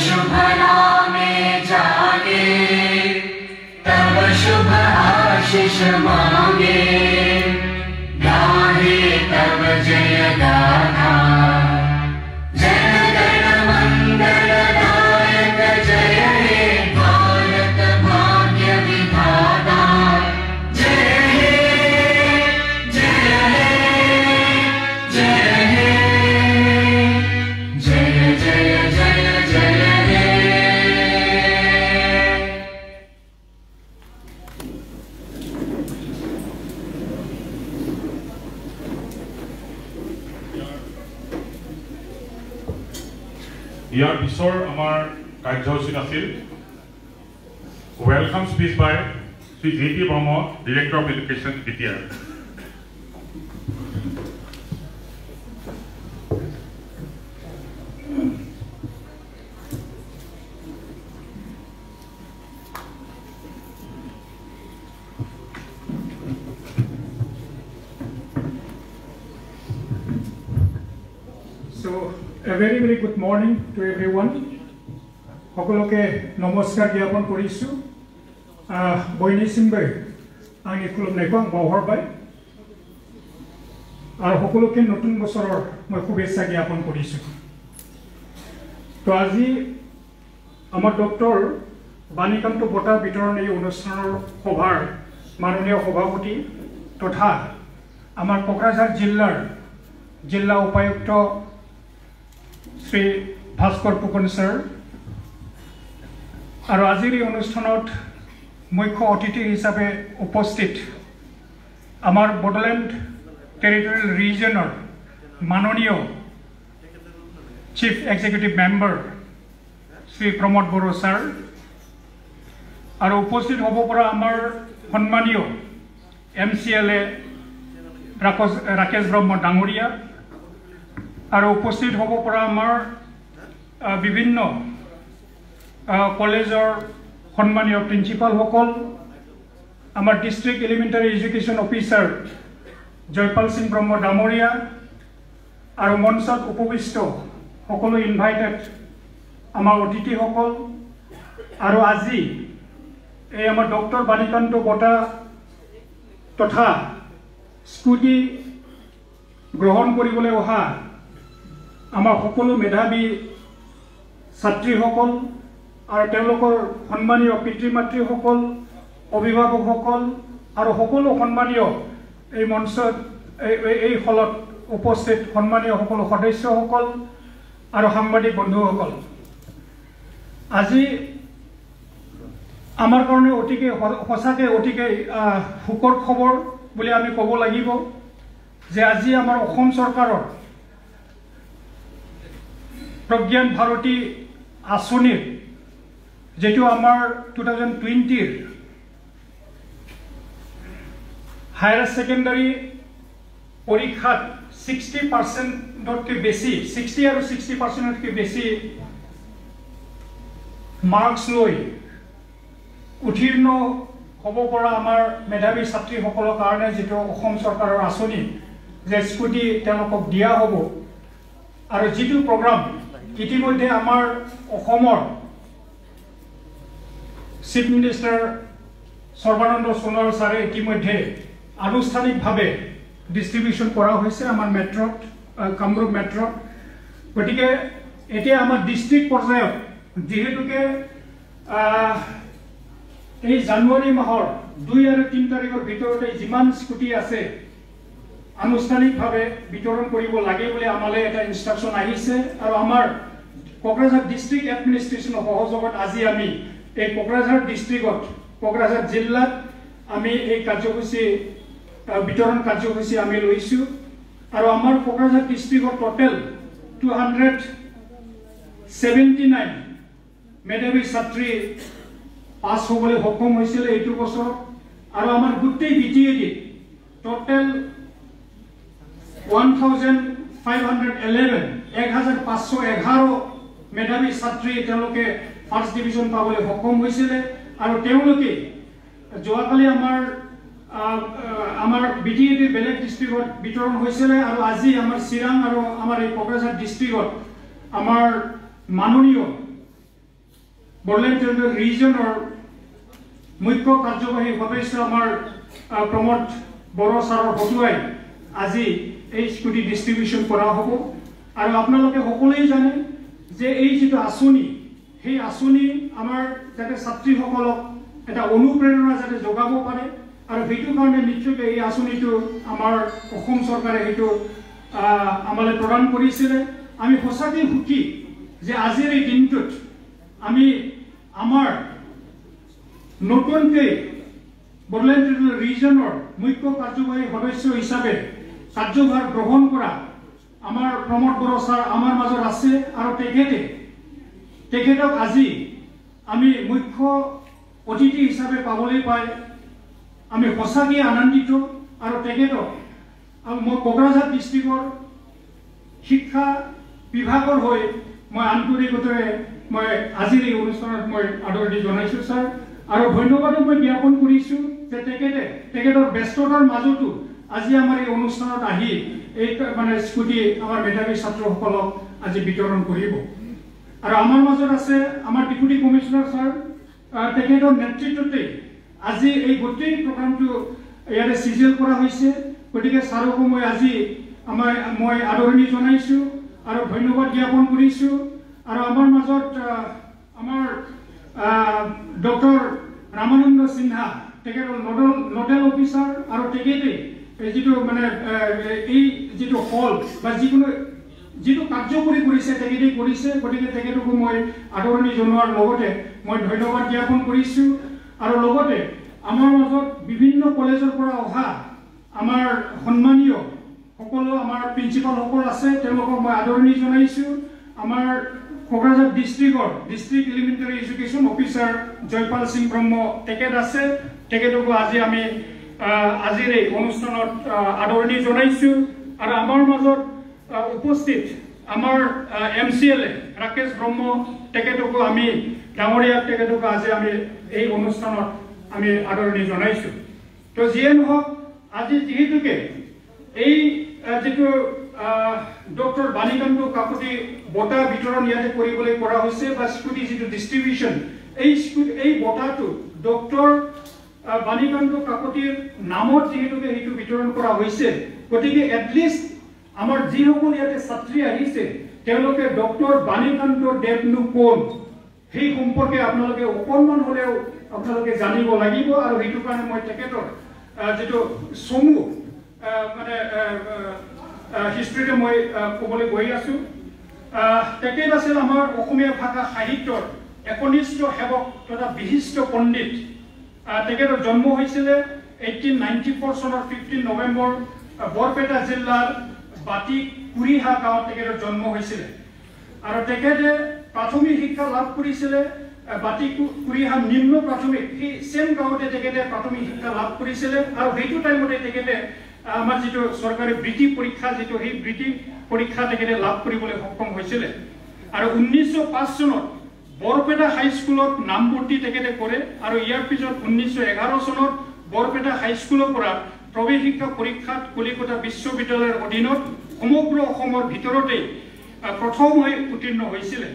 शुभ नामे जागे तब शुभ आशीष मांगे गाहे तब जय गाथा जन गण मंगल दायक जय हे भारत भाग्य विधाता जय हे जय हे जय हे जय जय जय जय हे। ইয়াৰ পিছৰ আমাৰ কাৰ্যসূচীত আছিল welcome speech by Shri JP. Brahma, director of education, BTR. So, a very very good morning to everyone. সকলোকে নমস্কাৰ জ্ঞাপন কৰিছোঁ। বৈনী সিংবাই আমি খুলুমনাইকং বহৰবাই আৰু সকলোকে নতুন বছৰৰ মই শুভেচ্ছা জ্ঞাপন কৰিছোঁ। তো আজি আমাৰ ডক্টৰ বাণীকান্ত বঁটা বিতৰণ এই অনুষ্ঠানৰ সভাৰ মাননীয় সভাপতি তথা আমাৰ কোকৰাঝাৰ জিলাৰ জিলা উপায়ুক্ত শ্ৰী ভাস্কৰ ফুকন ছাৰ আৰু আজিৰ এই অনুষ্ঠানত মুখ্য অতিথি হিচাপে উপস্থিত আমাৰ বড়োলেণ্ড টেৰিটৰিয়েল ৰিজনৰ মাননীয় chief executive member Shri Pramod Boro sir আৰু উপস্থিত হ'ব পৰা আমাৰ সন্মানীয় MCLA ৰাকেশ ব্ৰহ্ম ডাঙৰীয়া আৰু উপস্থিত হ'ব পৰা আমাৰ বিভিন্ন কলেজৰ সন্মানীয় প্ৰিন্সিপালসকল, আমাৰ district elementary education officer Jaypal Singh Brahma ডাঙৰীয়া আৰু মঞ্চত উপবিষ্ট সকলো ইনভাইটেড আমাৰ অতিথিসকল আৰু আজি এই আমাৰ ডক্টৰ বাণীকান্ত বঁটা তথা স্কুটি গ্ৰহণ কৰিবলৈ অহা আমাৰ সকলো মেধাৱী ছাত্ৰীসকল আৰু তেওঁলোকৰ সন্মানীয় পিতৃ মাতৃসকল, অভিভাৱকসকল আৰু সকলো সন্মানীয় এই মঞ্চত এই হলত উপস্থিত সন্মানীয় সকলো সদস্যসকল আৰু সাংবাদিক বন্ধুসকল, আজি আমাৰ কাৰণে অতিকে সঁচাকৈ অতিকে সুখৰ খবৰ বুলি আমি ক'ব লাগিব যে আজি আমাৰ অসম চৰকাৰৰ প্ৰজ্ঞান ভাৰতী আঁচনিৰ যেটো আমাৰ 2020 হায়াৰ সেকেন্ডাৰী পৰীক্ষাত 60%তকৈ বেছি 60 আৰু 60%তকৈ বেছি মাৰ্কস লৈ উত্তীৰ্ণ হ'ব পৰা আমাৰ মেধাৱী ছাত্ৰীসকলৰ কাৰণে যেটো অসম চৰকাৰৰ আঁচনি যে স্কুটি তেওঁলোকক দিয়া হ'ব আৰু যেটো প্ৰগ্ৰাম ইতিমধ্যে আমাৰ অসমৰ চিফ মিনিষ্টাৰ সৰ্বানন্দ সোণোৱাল ছাৰে ইতিমধ্যে আনুষ্ঠানিকভাৱে ডিস্ট্ৰিবিউশন কৰা হৈছে আমাৰ মেট্ৰত কামৰূপ মেট্ৰত। গতিকে এতিয়া আমাৰ ডিস্ট্ৰিক্ট পৰ্যায়ত যেহেতুকে এই জানুৱাৰী মাহৰ 2 আৰু 3 তাৰিখৰ ভিতৰতে যিমান স্কুটি আছে আনুষ্ঠানিকভাৱে বিতৰণ কৰিব লাগে বুলি আমালৈ এটা ইনষ্ট্ৰাকশ্যন আহিছে আৰু আমাৰ কোকৰাঝাৰ ডিস্ট্ৰিক্ট এডমিনিষ্ট্ৰেশ্যনৰ সহযোগত আজি আমি এই কোকৰাঝাৰ ডিস্ট্ৰিক্টত কোকৰাঝাৰ জিলাত আমি এই কাৰ্যসূচী বিতৰণ কাৰ্যসূচী আমি লৈছো আৰু আমাৰ কোকৰাঝাৰ ডিস্ট্ৰিক্টত টোটাল 279 মেধাৱী ছাত্ৰী পাছ হ'বলৈ সক্ষম হৈছিল এইটো বছৰ আৰু আমাৰ গোটেই বিটিএডি টোটাল 1511 মেধাৱী ছাত্ৰী তেওঁলোকে ফাৰ্ষ্ট ডিভিজন পাবলৈ সক্ষম হৈছিল আৰু তেওঁলোকে যোৱাকালি আমাৰ বিটিএডি বেলেগ ডিস্ট্ৰিক্টত বিতৰণ হৈছিল আৰু আজি আমাৰ চিৰাং আৰু আমাৰ এই কোকৰাঝাৰ ডিস্ট্ৰিক্টত আমাৰ মাননীয় বড়োলেণ্ড টেৰিটৰি ৰিজনৰ মুখ্য কাৰ্যবাহী সদস্য আমাৰ প্ৰমোদ বড়ো ছাৰৰ হতুৱাই আজি এই স্কুটি ডিষ্ট্ৰিবিউশ্যন কৰা হ'ব আৰু আপোনালোকে সকলোৱে জানে যে এই যিটো আঁচনি সেই আঁচনি আমাৰ যাতে ছাত্ৰীসকলক এটা অনুপ্ৰেৰণা যাতে যোগাব পাৰে আৰু সেইটো কাৰণে নিশ্চয়কৈ এই আঁচনিটো আমাৰ অসম চৰকাৰে সেইটো আমালৈ প্ৰদান কৰিছিলে আমি সঁচাকৈ সুখী যে আজিৰ এই দিনটোত আমি আমাৰ নতুনকৈ বড়োলেণ্ড টেৰিটৰি ৰিজনৰ মুখ্য কাৰ্যবাহী সদস্য হিচাপে কাৰ্যভাৰ গ্ৰহণ কৰা আমাৰ প্ৰমোদ বড়ো ছাৰ আমাৰ মাজত আছে আৰু তেখেতক আজি আমি মুখ্য অতিথি হিচাপে পাবলৈ পাই আমি সঁচাকৈ আনন্দিত আৰু তেখেতক মই কোকৰাঝাৰ ডিষ্ট্ৰিক্টৰ শিক্ষা বিভাগৰ হৈ মই আন্তৰিকতাৰে মই আজিৰ এই অনুষ্ঠানত মই আদৰণি জনাইছোঁ ছাৰ আৰু ধন্যবাদো মই জ্ঞাপন কৰিছোঁ যে তেখেতৰ ব্যস্ততাৰ মাজতো আজি আমাৰ এই অনুষ্ঠানত আহি এই মানে স্কুটি আমাৰ মেধাৱী ছাত্ৰসকলক আজি বিতৰণ কৰিব আৰু আমাৰ মাজত আছে আমাৰ ডেপুটি কমিশ্যনাৰ ছাৰ তেখেতৰ নেতৃত্বতে আজি এই গোটেই প্ৰগ্ৰামটো ইয়াতে চিজিল কৰা হৈছে গতিকে ছাৰকো মই আজি মই আদৰণি জনাইছোঁ আৰু ধন্যবাদ জ্ঞাপন কৰিছোঁ আৰু আমাৰ মাজত আমাৰ ডক্টৰ ৰামানন্দ সিনহা তেখেতৰ নোডেল অফিচাৰ আৰু তেখেতে যিটো মানে এই যিটো হল বা যিটো কাৰ্যকৰী কৰিছে তেখেতে কৰিছে গতিকে তেখেতকো মই আদৰণি জনোৱাৰ লগতে মই ধন্যবাদ জ্ঞাপন কৰিছোঁ আৰু লগতে আমাৰ মাজত বিভিন্ন কলেজৰ পৰা অহা আমাৰ সন্মানীয় সকলো আমাৰ প্ৰিন্সিপালসকল আছে তেওঁলোকক মই আদৰণি জনাইছোঁ আমাৰ Kokrajhar district elementary education officer Jaypal Singh Brahma তেখেত আছে তেখেতকো আজি আমি আজিৰ এই অনুষ্ঠানত আদৰণি জনাইছোঁ আৰু আমাৰ মাজত উপস্থিত আমাৰ MCLA ৰাকেশ ব্ৰহ্ম তেখেতকো আমি ডাঙৰীয়াক তেখেতকো আজি আমি এই অনুষ্ঠানত আমি আদৰণি জনাইছোঁ তো যিয়ে নহওক আজি যিহেতুকে এই যিটো ডক্টৰ বাণীকান্ত কাকতি বঁটা বিতৰণ ইয়াতে কৰিবলৈ কৰা হৈছে বা স্কুটি যিটো ডিষ্ট্ৰিবিউশ্যন এই বঁটাটো ডক্টৰ বাণীকান্ত কাকতিৰ নামত যিহেতুকে সেইটো বিতৰণ কৰা হৈছে গতিকে এটলিষ্ট আমাৰ যিসকল ইয়াতে ছাত্ৰী আহিছে তেওঁলোকে ডক্টৰ বাণীকান্ত দেৱনো কোন সেই সম্পৰ্কে আপোনালোকে অকণমান হ'লেও আপোনালোকে জানিব লাগিব আৰু সেইটো কাৰণে মই তেখেতৰ যিটো চমু মানে হিষ্ট্ৰীটো মই ক'বলৈ গৈ আছোঁ তেখেত আছিল আমাৰ অসমীয়া ভাষা সাহিত্যৰ একনিষ্ঠ সেৱক তথা বিশিষ্ট পণ্ডিত তেখেতৰ জন্ম হৈছিলে 1894 চনৰ 15 নৱেম্বৰ বৰপেটা জিলাৰ বাটিকুৰিহা গাঁৱত তেখেতৰ জন্ম হৈছিলে আৰু তেখেতে প্ৰাথমিক শিক্ষা লাভ কৰিছিলে বাটিকুৰিহা নিম্ন প্ৰাথমিক সেই সেম গাঁৱতে তেখেতে প্ৰাথমিক শিক্ষা লাভ কৰিছিলে আৰু সেইটো টাইমতে তেখেতে আমাৰ যিটো চৰকাৰী বৃত্তি পৰীক্ষা যিটো সেই বৃত্তি পৰীক্ষা তেখেতে লাভ কৰিবলৈ সক্ষম হৈছিলে আৰু 1905 চনত বৰপেটা হাইস্কুলত নামভৰ্তি তেখেতে কৰে আৰু ইয়াৰ পিছত 1911 চনত বৰপেটা হাইস্কুলৰ পৰা প্ৰৱেশ শিক্ষা পৰীক্ষাত কলিকতা বিশ্ববিদ্যালয়ৰ অধীনত সমগ্ৰ অসমৰ ভিতৰতে প্ৰথম হৈ উত্তীৰ্ণ হৈছিলে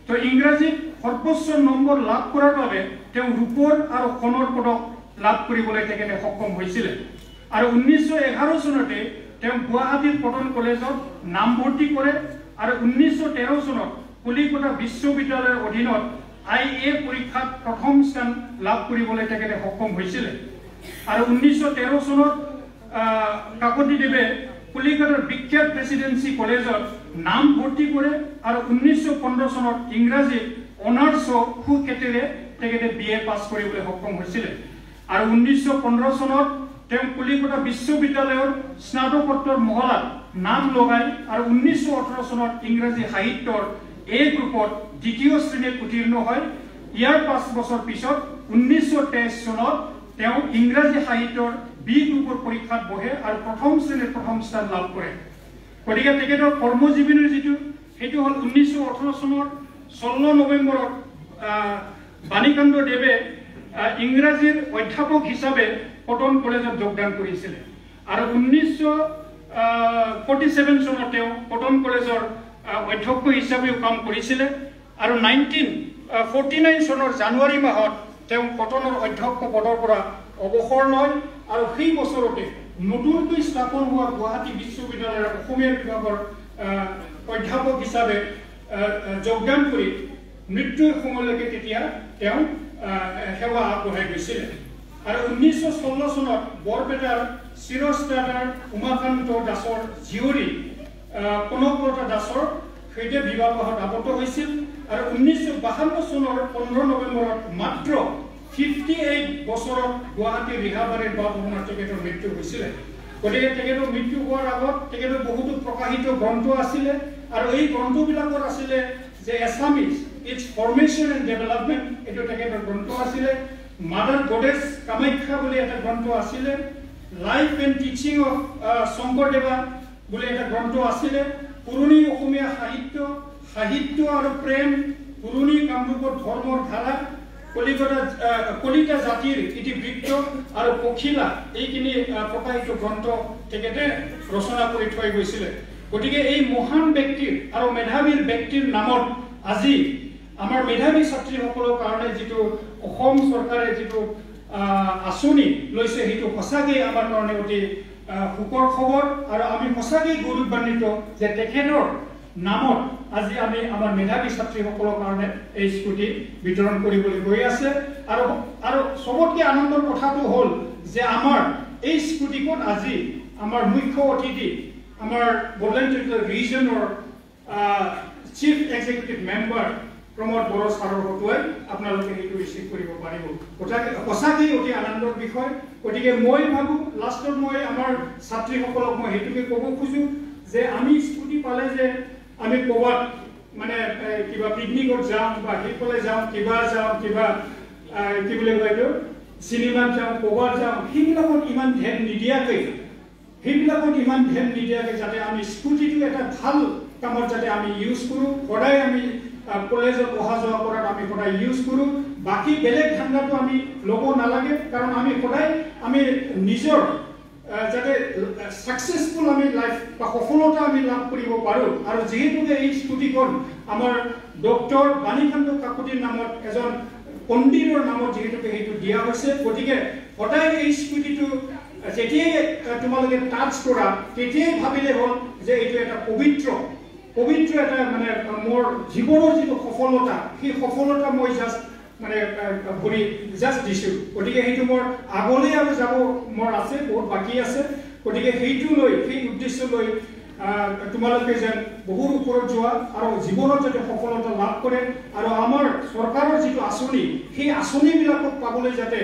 তো ইংৰাজীত সৰ্বোচ্চ নম্বৰ লাভ কৰাৰ বাবে তেওঁ ৰূপৰ আৰু সোণৰ পদক লাভ কৰিবলৈ তেখেতে সক্ষম হৈছিলে আৰু 1911 চনতে তেওঁ গুৱাহাটীৰ কটন কলেজত নামভৰ্তি কৰে আৰু 1913 চনত কলিকতা বিশ্ববিদ্যালয়ৰ অধীনত IA পৰীক্ষাত প্ৰথম স্থান লাভ কৰিবলৈ তেখেতে সক্ষম হৈছিলে আৰু 1913 চনত কাকতিদেৱে কলিকতাৰ বিখ্যাত প্ৰেসিডেন্সি কলেজত নামভৰ্তি কৰে আৰু 1915 চনত ইংৰাজীত অনাৰ্ছ সুখ্যাতিৰে তেখেতে BA পাছ কৰিবলৈ সক্ষম হৈছিলে আৰু 1915 চনত তেওঁ কলিকতা বিশ্ববিদ্যালয়ৰ স্নাতকোত্তৰ মহলাত নাম লগাই আৰু 1918 চনত ইংৰাজী সাহিত্যৰ A গ্ৰুপত দ্বিতীয় শ্ৰেণীত উত্তীৰ্ণ হয় ইয়াৰ 5 বছৰ পিছত 1923 চনত তেওঁ ইংৰাজী সাহিত্যৰ B গ্ৰুপৰ পৰীক্ষাত বহে আৰু প্ৰথম শ্ৰেণীৰ প্ৰথম স্থান লাভ কৰে গতিকে তেখেতৰ কৰ্মজীৱনৰ যিটো সেইটো হ'ল 1918 চনৰ 16 নৱেম্বৰত বাণীকান্ত দেৱে ইংৰাজীৰ অধ্যাপক হিচাপে কটন কলেজত যোগদান কৰিছিলে আৰু 1947 চনত তেওঁ কটন কলেজৰ অধ্যক্ষ হিচাপেও কাম কৰিছিলে আৰু 1949 চনৰ জানুৱাৰী মাহত তেওঁ কটনৰ অধ্যক্ষ পদৰ পৰা অৱসৰ লয় আৰু সেই বছৰতে নতুনকৈ স্থাপন হোৱা গুৱাহাটী বিশ্ববিদ্যালয়ৰ অসমীয়া বিভাগৰ অধ্যাপক হিচাপে যোগদান কৰি মৃত্যুৰ সময়লৈকে তেতিয়া তেওঁ সেৱা আগবঢ়াই গৈছিলে আৰু 1916 চনত বৰপেটাৰ চিৰস্থানৰ উমাকান্ত দাসৰ জীয়ৰী কনকলতা দাসৰ সৈতে বিবাহত আবদ্ধ হৈছিল আৰু 1952 চনৰ 15 নৱেম্বৰত মাত্ৰ 58 বছৰত গুৱাহাটী ৰিহাবাৰীৰ বাসভৱনত তেখেতৰ মৃত্যু হৈছিলে গতিকে তেখেতৰ মৃত্যু হোৱাৰ আগত তেখেতৰ বহুতো প্ৰকাশিত গ্ৰন্থ আছিলে আৰু এই গ্ৰন্থবিলাকৰ আছিলে যে Assamese its formation and development এইটো তেখেতৰ গ্ৰন্থ আছিলে মাদাৰ গডেছ কামাখ্যা বুলি এটা গ্ৰন্থ আছিলে life and teaching of Sankardeva বুলি এটা গ্ৰন্থ আছিলে পুৰণি অসমীয়া সাহিত্য আৰু প্ৰেম পুৰণি কামৰূপৰ ধৰ্মৰ ধাৰা কলিতা জাতিৰ ইতিবৃত্ত আৰু পখিলা এইখিনি প্ৰকাশিত গ্ৰন্থ তেখেতে ৰচনা কৰি থৈ গৈছিলে গতিকে এই মহান ব্যক্তিৰ আৰু মেধাৱী ব্যক্তিৰ নামত আজি আমাৰ মেধাৱী ছাত্ৰীসকলৰ কাৰণে যিটো অসম চৰকাৰে যিটো আঁচনি লৈছে সেইটো সঁচাকৈ আমাৰ কাৰণে অতি সুখৰ খবৰ আৰু আমি সঁচাকৈ গৌৰৱান্বিত যে তেখেতৰ নামত আজি আমি আমাৰ মেধাৱী ছাত্ৰীসকলৰ কাৰণে এই স্কুটি বিতৰণ কৰিবলৈ গৈ আছে আৰু সবতকৈ আনন্দৰ কথাটো হ'ল যে আমাৰ এই স্কুটিখন আজি আমাৰ মুখ্য অতিথি আমাৰ বড়োলেণ্ড ৰিজনৰ chief executive member Pramod Boro ছাৰৰ হতুৱাই আপোনালোকে সেইটো ৰিচিভ কৰিব পাৰিব সঁচাকৈ অতি আনন্দৰ বিষয় গতিকে মই ভাবোঁ লাষ্টত মই আমাৰ ছাত্ৰীসকলক মই সেইটোকে ক'ব খোজোঁ যে আমি স্কুটি পালে যে আমি ক'ৰবাত মানে কিবা পিকনিকত যাওঁ বা সেইফালে যাওঁ কিবা কি বুলি কয় এইটো চিনেমাত যাওঁ ক'ৰবাত যাওঁ সেইবিলাকত ইমান ধ্যান নিদিয়াকৈ যাতে আমি স্কুটিটো এটা ভাল কামত যাতে আমি ইউজ কৰোঁ সদায় আমি কলেজত অহা যোৱা কৰাত আমি সদায় ইউজ কৰোঁ বাকী বেলেগ ধান্দাটো আমি ল'ব নালাগে কাৰণ আমি সদায় আমি নিজৰ যাতে সাকসেসফুল আমি লাইফ বা সফলতা আমি লাভ কৰিব পাৰোঁ আৰু যেহেতুকে এই স্কুটিখন আমাৰ ডক্টৰ বাণীকান্ত কাকতিৰ নামত এজন পণ্ডিতৰ নামত যেহেতুকে সেইটো দিয়া হৈছে গতিকে সদায় এই স্কুটিটো যেতিয়াই তোমালোকে টাচ কৰা তেতিয়াই ভাবিলে হ'ল যে এইটো এটা পবিত্ৰ এটা মানে মোৰ জীৱনৰ যিটো সফলতা সেই সফলতা মই জাষ্ট মানে ভৰি জাষ্ট দিছোঁ গতিকে সেইটো মোৰ আগলৈ আৰু যাব মোৰ আছে বহুত বাকী আছে গতিকে সেইটো লৈ সেই উদ্দেশ্য লৈ তোমালোকে যেন বহুত ওপৰত যোৱা আৰু জীৱনত যাতে সফলতা লাভ কৰে আৰু আমাৰ চৰকাৰৰ যিটো আঁচনি সেই আঁচনিবিলাকক পাবলৈ যাতে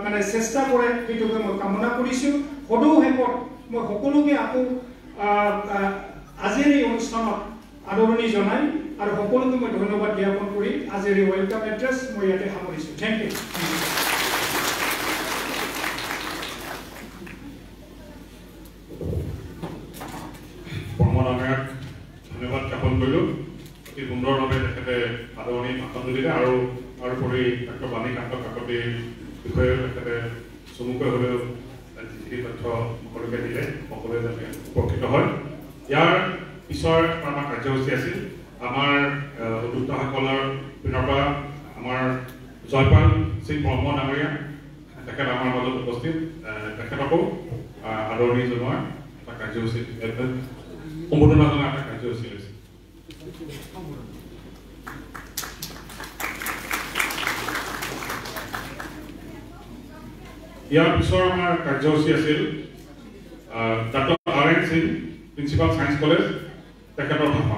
মানে চেষ্টা কৰে সেইটোকে মই কামনা কৰিছোঁ সদৌ শেষত মই সকলোকে আকৌ আজিৰ এই অনুষ্ঠানত আদৰণি জনাই আৰু সকলোকে মই ধন্যবাদ জ্ঞাপন কৰি আজিৰ এই ৱেলকাম এড্ৰেছ মই ইয়াতে সামৰিছোঁ থেংক ইউ ব্ৰহ্মনাৰায়ণক ধন্যবাদ জ্ঞাপন কৰিলোঁ অতি সুন্দৰভাৱে তেখেতে আদৰণি ভাষণ দিলে আৰু তাৰোপৰি ডক্টৰ বাণীকান্ত কাকতিৰ বিষয়ে তেখেতে চমুকৈ হ'লেও যিখিনি তথ্য সকলোকে দিলে সকলোৱে যাতে উপকৃত হয় ইয়াৰ পিছৰ আমাৰ কাৰ্যসূচী আছিল আমাৰ উদ্যোক্তাসকলৰ পিনৰ পৰা আমাৰ জয়পাল সিং ব্ৰহ্ম ডাঙৰীয়া তেখেত আমাৰ মাজত উপস্থিত তেখেতকো আদৰণি জনোৱাৰ এটা কাৰ্যসূচী সম্বোধনা জনোৱাৰ এটা কাৰ্যসূচী লৈছে ইয়াৰ পিছৰ আমাৰ কাৰ্যসূচী আছিল doctor R N Singh principal science college তেখেতৰ ভাষণ